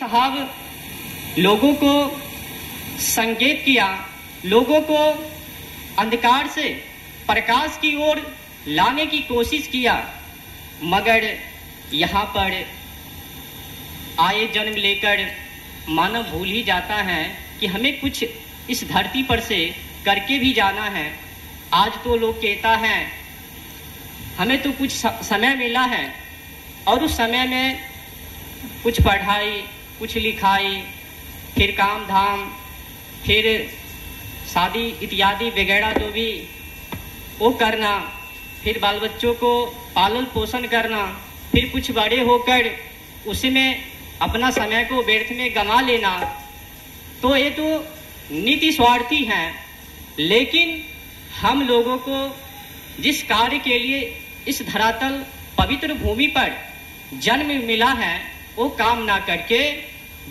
साहब लोगों को संकेत किया, लोगों को अंधकार से प्रकाश की ओर लाने की कोशिश किया, मगर यहाँ पर आए जन्म लेकर मानव भूल ही जाता है कि हमें कुछ इस धरती पर से करके भी जाना है। आज तो लोग कहता है हमें तो कुछ समय मिला है और उस समय में कुछ पढ़ाई, कुछ लिखाई, फिर काम धाम, फिर शादी इत्यादि वगैरह जो भी वो करना, फिर बाल बच्चों को पालन पोषण करना, फिर कुछ बड़े होकर उसमें अपना समय को व्यर्थ में गंवा लेना, तो ये तो नीति स्वार्थी है। लेकिन हम लोगों को जिस कार्य के लिए इस धरातल पवित्र भूमि पर जन्म मिला है वो काम ना करके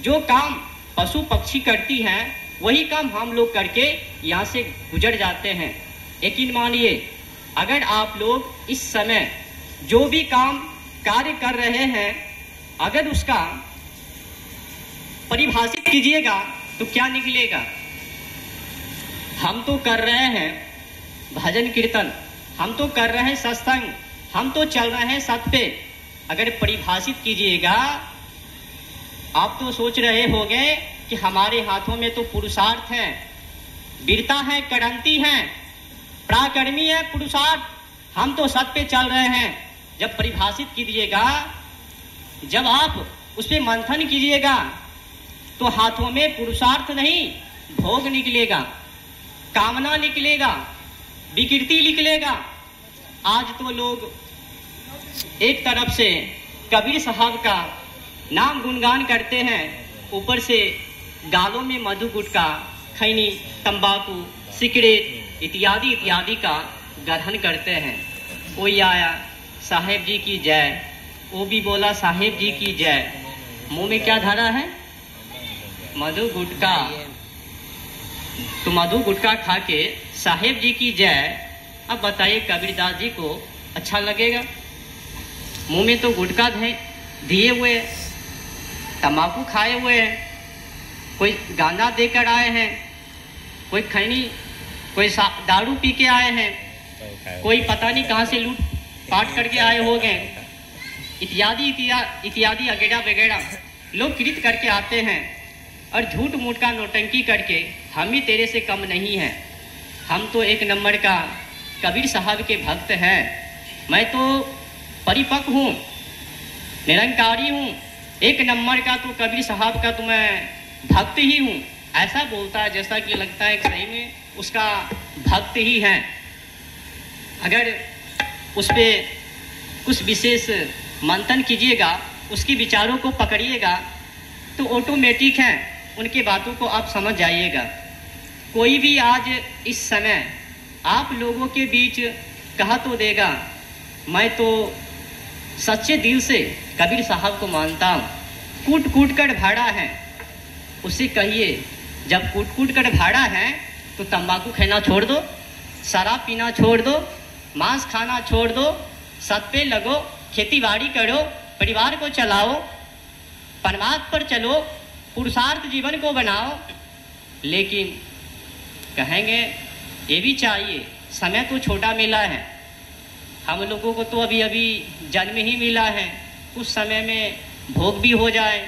जो काम पशु पक्षी करती हैं वही काम हम लोग करके यहाँ से गुजर जाते हैं। यकीन मानिए, अगर आप लोग इस समय जो भी काम कार्य कर रहे हैं अगर उसका परिभाषित कीजिएगा तो क्या निकलेगा। हम तो कर रहे हैं भजन कीर्तन, हम तो कर रहे हैं सत्संग, हम तो चल रहे हैं सत पे। अगर परिभाषित कीजिएगा, आप तो सोच रहे होंगे कि हमारे हाथों में तो पुरुषार्थ है, वीरता है, क्रांति है, पराक्रमी है पुरुषार्थ, हम तो सत पे चल रहे हैं। जब परिभाषित कीजिएगा, जब आप उस पे मंथन कीजिएगा तो हाथों में पुरुषार्थ नहीं भोग निकलेगा, कामना निकलेगा, विकृति निकलेगा। आज तो लोग एक तरफ से कबीर साहब का नाम गुणगान करते हैं, ऊपर से गालों में मधु गुटखा, खैनी, तंबाकू, सिगरेट इत्यादि इत्यादि का ग्रहण करते हैं। कोई आया साहेब जी की जय, वो भी बोला साहेब जी की जय, मुंह में क्या धरा है मधु गुटखा, तो मधु गुटखा खा के साहेब जी की जय। अब बताइए कबीरदास जी को अच्छा लगेगा? मुंह में तो गुटखा दिए हुए, तंबाकू खाए हुए हैं, कोई गांजा देकर आए हैं, कोई खैनी, कोई दारू पी के आए हैं, कोई पता नहीं कहां से लूट पाट करके आए हो गए, इत्यादि इत्यादि वगैरह वगैरह लोग कृत करके आते हैं और झूठ मूठ का नौटंकी करके हम ही तेरे से कम नहीं हैं, हम तो एक नंबर का कबीर साहब के भक्त हैं, मैं तो परिपक्व हूँ, निरंकारी हूँ, एक नंबर का तो कबीर साहब का तो मैं भक्त ही हूँ। ऐसा बोलता है जैसा कि लगता है कि सही में उसका भक्त ही है। अगर उस पर कुछ विशेष मंथन कीजिएगा, उसके विचारों को पकड़िएगा तो ऑटोमेटिक है उनकी बातों को आप समझ जाइएगा। कोई भी आज इस समय आप लोगों के बीच कहा तो देगा मैं तो सच्चे दिल से कबीर साहब को मानता हूँ, कूट कूट कर भाड़ा है, उससे कहिए जब कूट कूट कर भाड़ा है तो तंबाकू खाना छोड़ दो, शराब पीना छोड़ दो, मांस खाना छोड़ दो, सत पे लगो, खेती बाड़ी करो, परिवार को चलाओ, परमार्थ पर चलो, पुरुषार्थ जीवन को बनाओ। लेकिन कहेंगे ये भी चाहिए, समय तो छोटा मिला है, हम लोगों को तो अभी अभी जन्म ही मिला है, कुछ समय में भोग भी हो जाए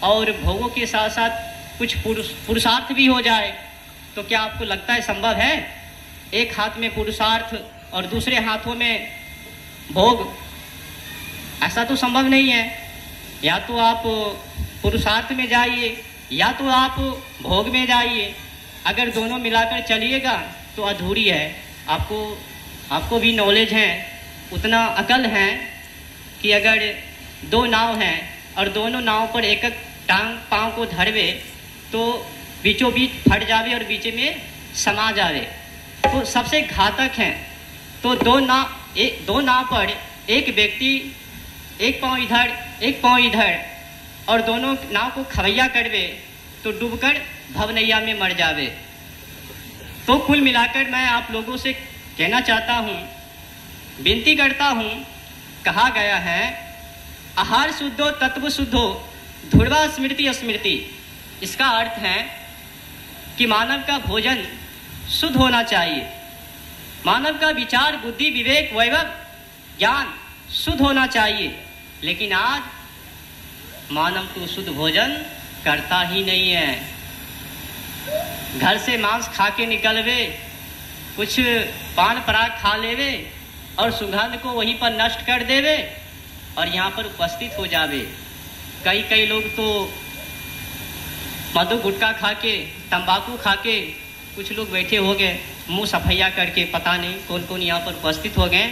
और भोगों के साथ साथ कुछ पुरुषार्थ भी हो जाए, तो क्या आपको लगता है संभव है एक हाथ में पुरुषार्थ और दूसरे हाथों में भोग? ऐसा तो संभव नहीं है। या तो आप पुरुषार्थ में जाइए या तो आप भोग में जाइए, अगर दोनों मिलाकर चलिएगा तो अधूरी है। आपको भी नॉलेज है, उतना अकल है कि अगर दो नाव हैं और दोनों नाव पर एक एक टांग पांव को धरवे तो बीचों बीच फट जावे और बीच में समा जावे, तो सबसे घातक है। तो दो नाव पर एक व्यक्ति एक पांव इधर एक पांव इधर और दोनों नाव को खवैया करवे तो डूबकर भवनैया में मर जावे। तो कुल मिलाकर मैं आप लोगों से कहना चाहता हूँ, विनती करता हूँ, कहा गया है आहार शुद्धो तत्व शुद्धो ध्रुवा स्मृति स्मृति, इसका अर्थ है कि मानव का भोजन शुद्ध होना चाहिए, मानव का विचार बुद्धि विवेक वैभव ज्ञान शुद्ध होना चाहिए। लेकिन आज मानव तो शुद्ध भोजन करता ही नहीं है। घर से मांस खा के निकलवे, कुछ पान पराग खा लेवे और सुगंध को वहीं पर नष्ट कर देवे और यहाँ पर उपस्थित हो जावे। कई लोग तो मधु गुटखा खा के तंबाकू खा के कुछ लोग बैठे हो गए मुंह सफैया करके, पता नहीं कौन कौन यहाँ पर उपस्थित हो गए।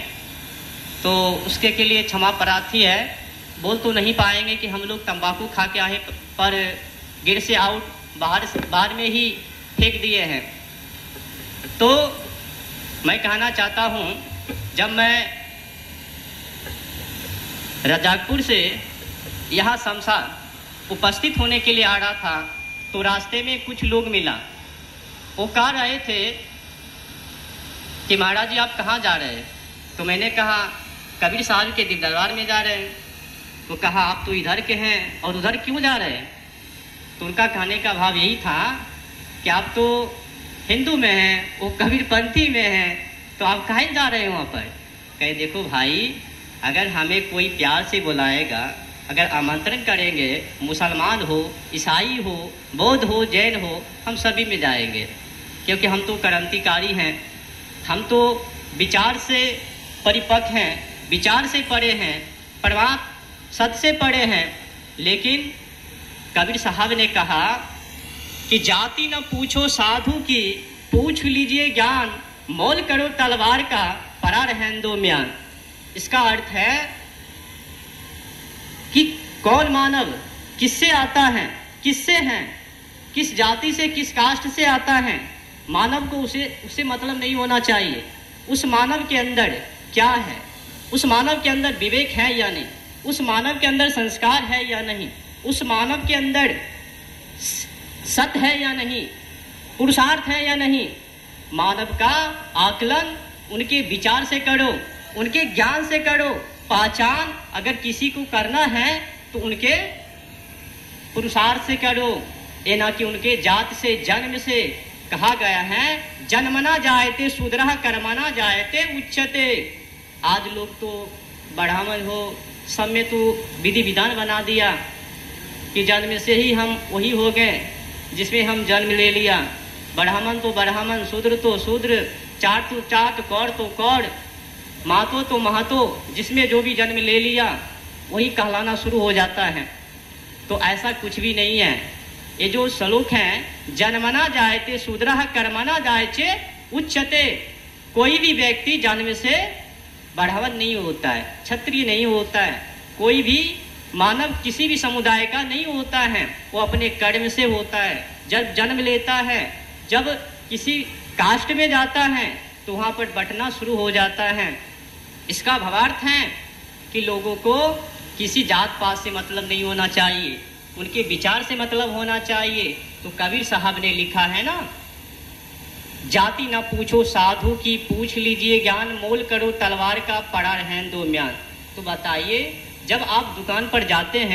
तो उसके के लिए क्षमा प्रार्थी है, बोल तो नहीं पाएंगे कि हम लोग तंबाकू खा के आए पर गिर से आउट बाहर में ही फेंक दिए हैं। तो मैं कहना चाहता हूँ, जब मैं रजाकपुर से यहाँ शमशान उपस्थित होने के लिए आ रहा था तो रास्ते में कुछ लोग मिला। वो कह रहे थे कि महाराज जी आप कहाँ जा रहे हैं? तो मैंने कहा कबीर साहब के दरबार में जा रहे हैं। तो कहा आप तो इधर के हैं और उधर क्यों जा रहे हैं? तो उनका कहने का भाव यही था कि आप तो हिंदू में हैं, वो कबीरपंथी में हैं, तो आप काहे जा रहे हैं वहाँ पर? कहे देखो भाई, अगर हमें कोई प्यार से बुलाएगा, अगर आमंत्रण करेंगे, मुसलमान हो ईसाई हो बौद्ध हो जैन हो, हम सभी में जाएंगे, क्योंकि हम तो क्रांतिकारी हैं, हम तो विचार से परिपक्व हैं, विचार से पढ़े हैं, परमात्मा सत्य से पढ़े हैं। लेकिन कबीर साहब ने कहा कि जाति न पूछो साधु की, पूछ लीजिए ज्ञान, मोल करो तलवार का, परा रहन दो म्यान। इसका अर्थ है कि कौन मानव किससे आता है, किससे है, किस जाति से किस कास्ट से आता है, मानव को उसे मतलब नहीं होना चाहिए। उस मानव के अंदर क्या है, उस मानव के अंदर विवेक है या नहीं, उस मानव के अंदर संस्कार है या नहीं, उस मानव के अंदर सत्य है या नहीं, पुरुषार्थ है या नहीं। मानव का आकलन उनके विचार से करो, उनके ज्ञान से करो। पहचान अगर किसी को करना है तो उनके पुरुषार्थ से करो, ये ना कि उनके जात से जन्म से। कहा गया है जन्मना जायते शूद्रः कर्मणा जायते उच्यते। आज लोग तो बढ़ावन हो सब में तो विधि विधान बना दिया कि जन्म से ही हम वही हो गए जिसमें हम जन्म ले लिया। ब्राह्मण तो ब्राह्मण, शूद्र तो शूद्र, चाट तो चाट, कौड़ तो कौड़, महतो तो महतो, जिसमें जो भी जन्म ले लिया वही कहलाना शुरू हो जाता है। तो ऐसा कुछ भी नहीं है। ये जो श्लोक है जन्मना जायते शूद्रः कर्मणा जायते उच्यते, कोई भी व्यक्ति जन्म से बढ़ावन नहीं होता है, क्षत्रिय नहीं होता है, कोई भी मानव किसी भी समुदाय का नहीं होता है, वो अपने कर्म से होता है। जब जन्म लेता है, जब किसी कास्ट में जाता है तो वहाँ पर बंटना शुरू हो जाता है। इसका भावार्थ है कि लोगों को किसी जात पात से मतलब नहीं होना चाहिए, उनके विचार से मतलब होना चाहिए। तो कबीर साहब ने लिखा है ना, जाति न पूछो साधु की, पूछ लीजिए ज्ञान, मोल करो तलवार का, पड़ा रहन दो म्यान। तो बताइए, जब आप दुकान पर जाते हैं